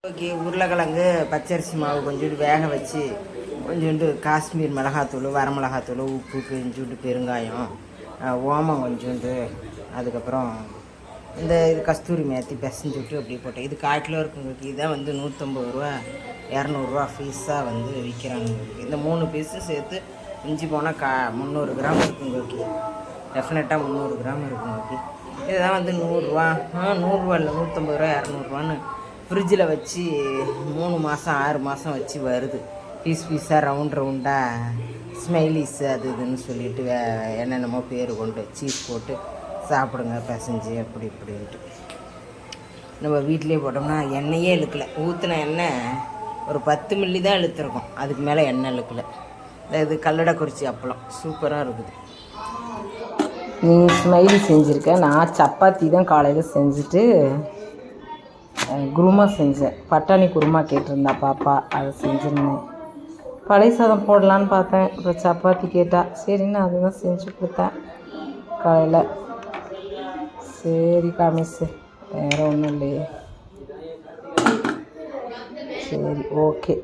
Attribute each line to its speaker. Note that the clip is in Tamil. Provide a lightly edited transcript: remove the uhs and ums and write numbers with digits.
Speaker 1: ஓகே, உருளைக்கிழங்கு பச்சரிசி மாவு கொஞ்சோண்டு வேக வச்சு கொஞ்சோண்டு காஷ்மீர் மிளகாத்தூள், வரமிளகாத்தூள், உப்பு, கொஞ்சோண்டு பெருங்காயம், ஓமம் கொஞ்சோண்டு, அதுக்கப்புறம் இந்த இது கஸ்தூரி மேத்தி பிசைஞ்சு விட்டு அப்படி போட்டேன். இது 1/4 கிலோ இருக்குங்க. இதான் வந்து 150 ரூபா 200 பீஸாக வந்து விற்கிறாங்க. இந்த 3 பீஸு சேர்த்து மிஞ்சி போனால் 300 கிராம் இருக்குங்க. டெஃபினட்டாக 300 கிராம் இருக்குங்க. இதுதான் வந்து 100 ரூபா, 100 இல்லை 150 ரூபா 200 ஃப்ரிட்ஜில் வச்சு 3 மாதம் 6 மாதம் வச்சு வருது. பீஸாக ரவுண்டாக ஸ்மைலீஸ் அது இதுன்னு சொல்லிட்டு என்னென்னமோ பேர் கொண்டு சீஸ் போட்டு சாப்பிடுங்க பிசைஞ்சு அப்படி இப்படின்ட்டு. நம்ம வீட்டிலே போட்டோம்னா எண்ணெயே இழுக்கலை. ஊற்றின எண்ணெய் ஒரு 10 மில்லி தான் இழுத்துருக்கோம். அதுக்கு மேலே எண்ணெய் இழுக்கலை. இது கல்லடைக்குறிச்சி அப்பளம் சூப்பராக இருக்குது. நீ ஸ்மைலி செஞ்சுருக்க. நான் சப்பாத்தி தான் காலையில் செஞ்சுட்டு குருமா செஞ்சேன். பட்டாணி குருமா கேட்டிருந்தா பாப்பா, அதை செஞ்சுருந்தேன். பழைய சாதம் போடலான்னு பார்த்தேன். அப்புறம் சப்பாத்தி கேட்டால் சரின்னு அதுதான் செஞ்சு கொடுத்தேன் காலையில். சரி காமிஸ், வேறு ஒன்றும் இல்லையே. சரி ஓகே.